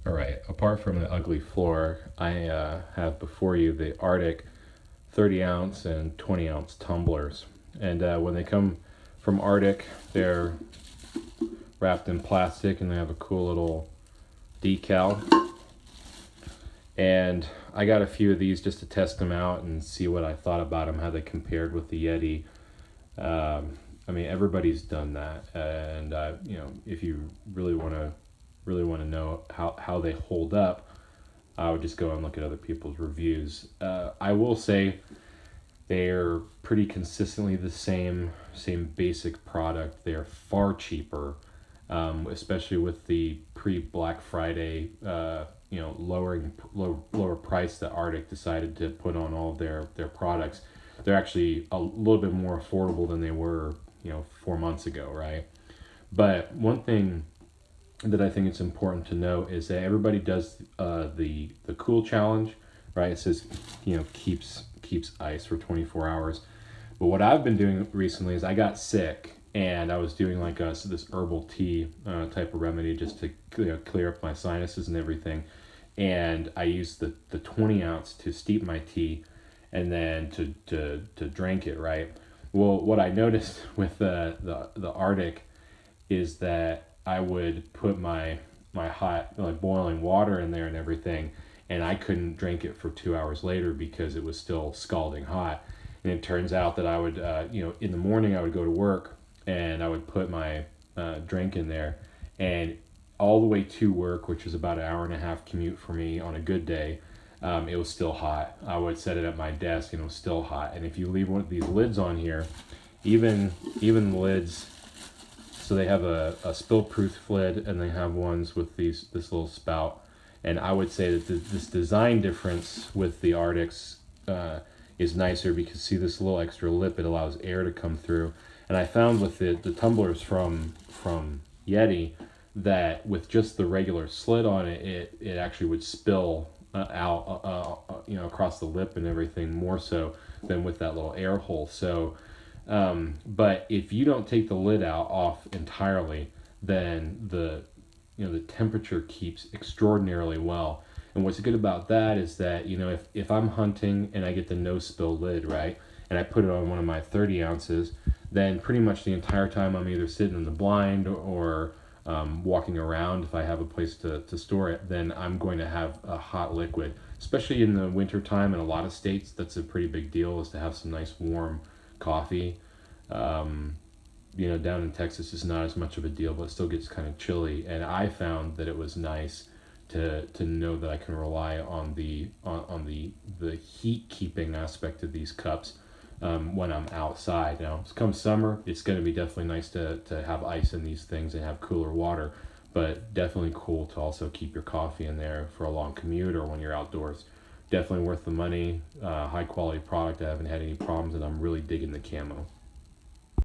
All right, apart from the ugly floor, I have before you the RTIC 30 ounce and 20 ounce tumblers. And when they come from RTIC, they're wrapped in plastic and they have a cool little decal. And I got a few of these just to test them out and see what I thought about them, how they compared with the Yeti. I mean, everybody's done that, and you know, if you really want to know how they hold up, I would just go and look at other people's reviews. I will say they're pretty consistently the same basic product. They're far cheaper, especially with the pre-Black Friday lower price that RTIC decided to put on all of their products. They're actually a little bit more affordable than they were 4 months ago, right? But one thing that I think it's important to note is that everybody does the cool challenge, right? It says keeps ice for 24 hours. But what I've been doing recently is I got sick and I was doing like this herbal tea type of remedy just to clear up my sinuses and everything. And I used the 20 ounce to steep my tea and then to drink it, right? Well, what I noticed with the RTIC is that I would put my hot, like, boiling water in there and everything, and I couldn't drink it for 2 hours later because it was still scalding hot. And it turns out that I would, in the morning I would go to work and I would put my drink in there, and all the way to work, which is about an hour and a half commute for me on a good day, it was still hot. I would set it at my desk and it was still hot. And if you leave one of these lids on here, even the lids, so they have a spill-proof lid and they have ones with this little spout. And I would say that this design difference with the RTICs is nicer because, see this little extra lip, it allows air to come through. And I found with the tumblers from Yeti that with just the regular slit on it, it actually would spill out across the lip and everything, more so than with that little air hole. So but if you don't take the lid off entirely, then the temperature keeps extraordinarily well. And what's good about that is that if I'm hunting and I get the no spill lid, right, and I put it on one of my 30 ounces, then pretty much the entire time I'm either sitting in the blind or walking around, if I have a place to store it, then I'm going to have a hot liquid. Especially in the winter time in a lot of states, that's a pretty big deal, is to have some nice warm coffee. Down in Texas it's not as much of a deal, but it still gets kind of chilly. And I found that it was nice to know that I can rely on the heat keeping aspect of these cups when I'm outside. Now, come summer, it's going to be definitely nice to have ice in these things and have cooler water, but definitely cool to also keep your coffee in there for a long commute or when you're outdoors. Definitely worth the money. High quality product. I haven't had any problems, and I'm really digging the camo.